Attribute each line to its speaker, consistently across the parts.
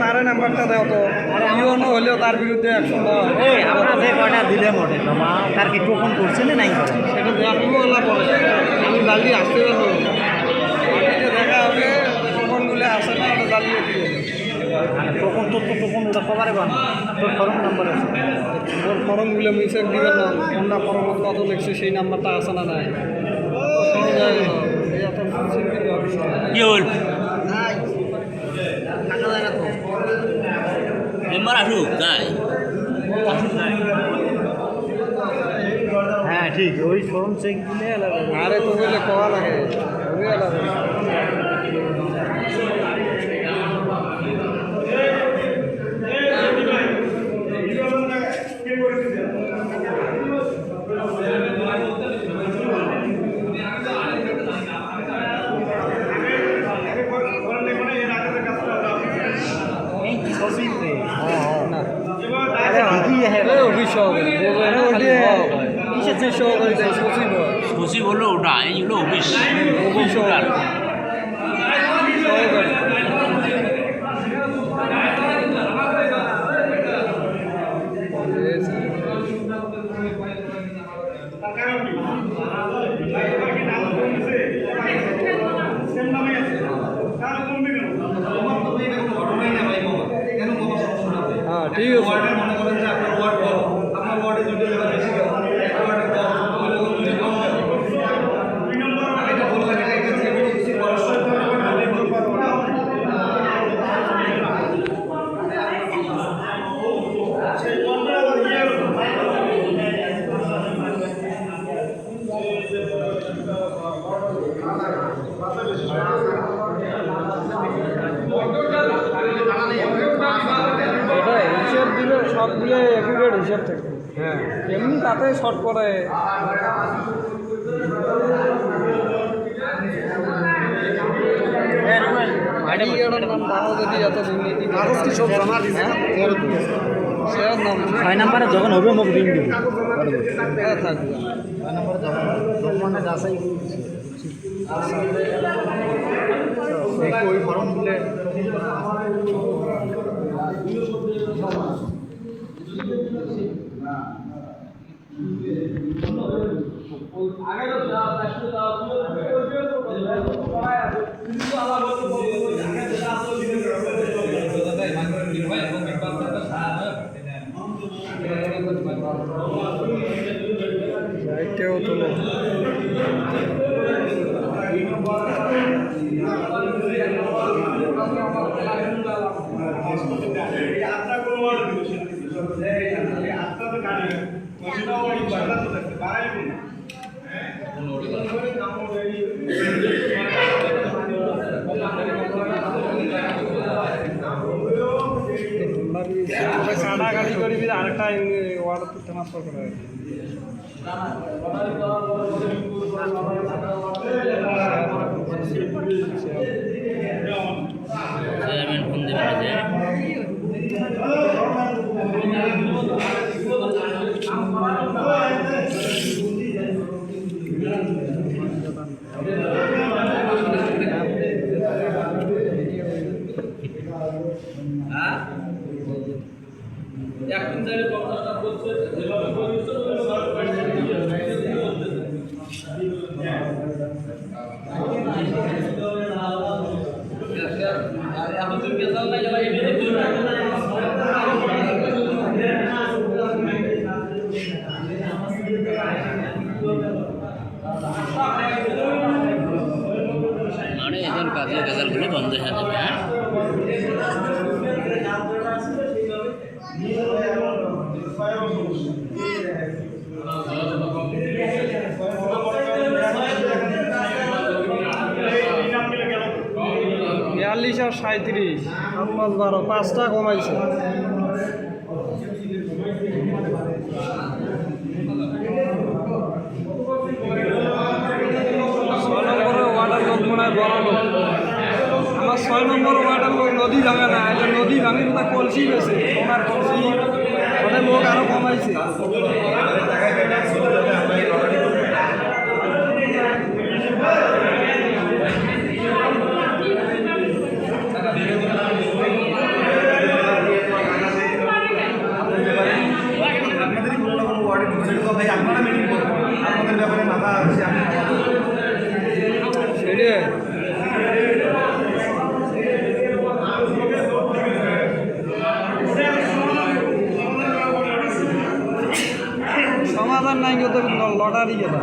Speaker 1: তার নাম্বারটা দাও তো ইউনো হলেও তার বিরুদ্ধে অ্যাকশন দেওয়া
Speaker 2: এই আমরা যে কয়টা দিলে মোটে জমা তার কি টোকন করছে না নাই করে
Speaker 1: সেটা দেখবো আল্লাহ পরে আমি জালদি আসতে পারবো বাড়িতে দেখা হবে টোকনগুলো আসে না ওটা জালিয়ে দিয়ে
Speaker 2: টোকন তোর তো টোকন ওটা কভারে বান তোর ফর্ম নাম্বার আছে
Speaker 1: ওর ফর্মগুলো মিসেক দিবেন না কোনটা ফর্ম কত লিখছে সেই নাম্বারটা আসে না নাই
Speaker 2: কি হল
Speaker 1: টাকা দেয় না তো
Speaker 2: মেম্বার আসুক তাই হ্যাঁ ঠিক ওই ফর্ম চেক দিলে
Speaker 1: আরে তো বলে কওয়া লাগে ওই আলাদা
Speaker 3: সচিব হলো ওটা এইগুলো অফিস
Speaker 1: হ্যাঁ ঠিক আছে হিসাব দিলে সবগুলো অ্যাকুরেট হিসাব থাকে হ্যাঁ এমনি তাতে শর্ট করে
Speaker 2: ছয় নাম্বারে যখন হবে মোক ঋণ দিব
Speaker 1: থাকবে
Speaker 2: ছয় নাম্বারে যখন মানে যাচাই ওই ফর্মগুলো
Speaker 1: এটাও তোলো সাদা গাড়ি করি আরেকটা ওয়ার্ড ট্রান্সফার করা হয়
Speaker 3: ফোন দেবেন মানে এখন কাজের কাজালগুলো বন্ধ হয়ে যাবে। হ্যাঁ
Speaker 1: আর 37, 5 12, 5টা কমাইছে। আমার 6 নম্বর ওয়ার্ডের লোক নদী ভাঙে না, এটা নদী ভাঙি কোথা কলসি গেছে, সোনার কলসি ওদের লোক আরো কমাইছে।
Speaker 4: ভাই আপনারা মিটিং করুন, আপনাদের ব্যাপারে মাথা আছে আমি
Speaker 1: সেটাই সমাধান নাই তো লটারি গেলা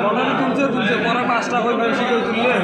Speaker 1: লটারি তুলছে পরে 5টা কই বেশি করে তুললে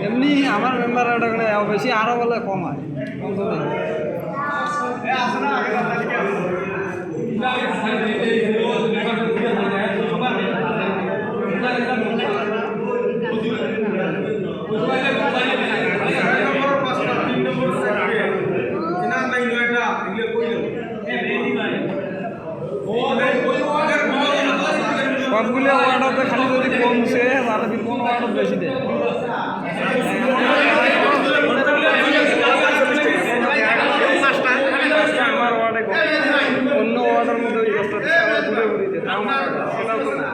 Speaker 1: এমনি আমার মেম্বার বেশি আরো বলে কমায় সবগুলো ওয়ার্ডতে খালি যদি কমছে তাহলে কোনো ওয়ার্ড বেশি দেয়। আমার ওয়ার্ডে অন্য ওয়ার্ডের মধ্যে ওই কাজটা ঘুরে ঘুরে দেয় সেটাও তো না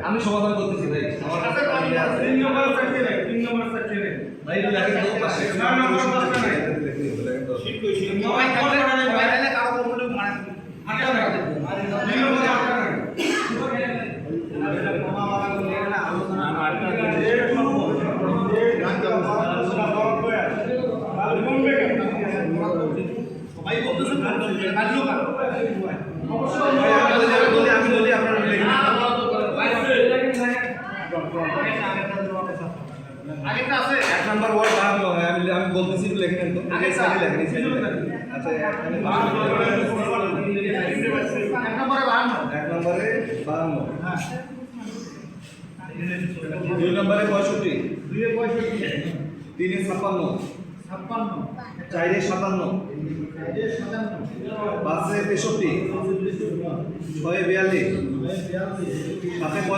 Speaker 4: আমি সমাধান করতেছি ভাই আমার কাছে 3 নম্বর সেকশনে 3 নম্বর সেকশনে ভাই লাগে তো পাশে 4 নম্বর পাশে নাই শীত কই শীত সবাই থাকলে সবাই থাকলে কারো কোনো মানে আগে না 3 নম্বর মামা বাবা নিয়ে না আলোচনা মারতে সবাই বলতেছে কাজও কাজ অবশ্যই আমি বলি আপনারা লিখে আগেটা আছে 1 নম্বর ওয়ার্ড বানানো হয় আমি বলতেছি লিখে নেন তো আগে সাথে লেখেন আচ্ছা এখানে 1 নম্বরে 52 হ্যাঁ 2 নম্বরে 65 2 এ 65 3 এ 56 4 এ 57 5 এ 63 6 এ 42 7 এ 75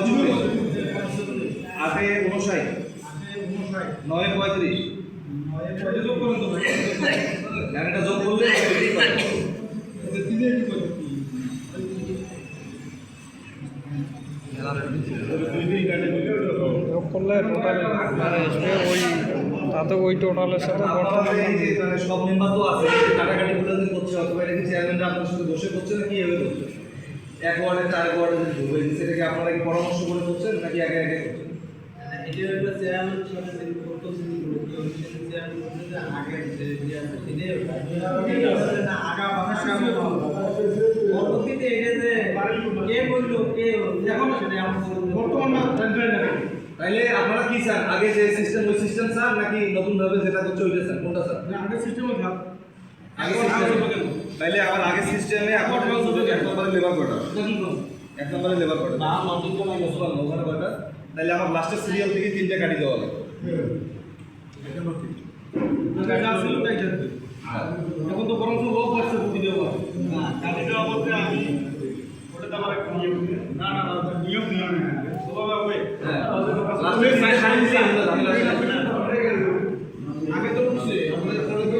Speaker 4: 8 এ 59 9 এ 35 এটা যোগ করলে
Speaker 1: যোগ করলে টোটাল ওই তাতে ওই টোটালের সাথে
Speaker 4: সব মেম্বার তো আছে কাটাকাটি গুলো করছে অথবা এটা কি চেয়ারম্যানরা আপনার সাথে বসে করছে না কি এভাবে করছে এক ওয়ার্ডে 4 ওয়ার্ডে যদি ঢুকে দিচ্ছে এটা কি আপনারা কি পরামর্শ করে করছেন নাকি আগে আগে করছেন
Speaker 2: এটা একটা চেয়ারম্যানের সাথে করতেছি আগে না আগা ভাষা পরবর্তীতে এটা যে কে বললো কে এখন সেটা বর্তমান
Speaker 4: তাইলে আপনারা কি চান আগে যে সিস্টেম ওই সিস্টেম চান নাকি নতুন ভাবে যেটা করছে ওইটা চান কোনটা চান
Speaker 2: আগে সিস্টেমে থাক
Speaker 4: আগে সিস্টেম তাইলে আবার আগে সিস্টেমে এখন এক নম্বরে লেবার কোটা এক নম্বরে লেবার কোটা না নতুন তো নাই ওখানে ওখানে কোটা তাইলে আমার লাস্টের সিরিয়াল থেকে 3টা কাটি দেওয়া হবে
Speaker 2: এখন তো বরং লোক আসছে বুদ্ধি দেওয়া কাটি দেওয়া বলতে আমি ওটা তো আমার নিয়ম না নিয়ম
Speaker 4: হ্যাঁ লাস্টে সাইন দিছি আমরা ঝামেলা আছে
Speaker 2: আগে তো উঠছে আপনাদের পরে তো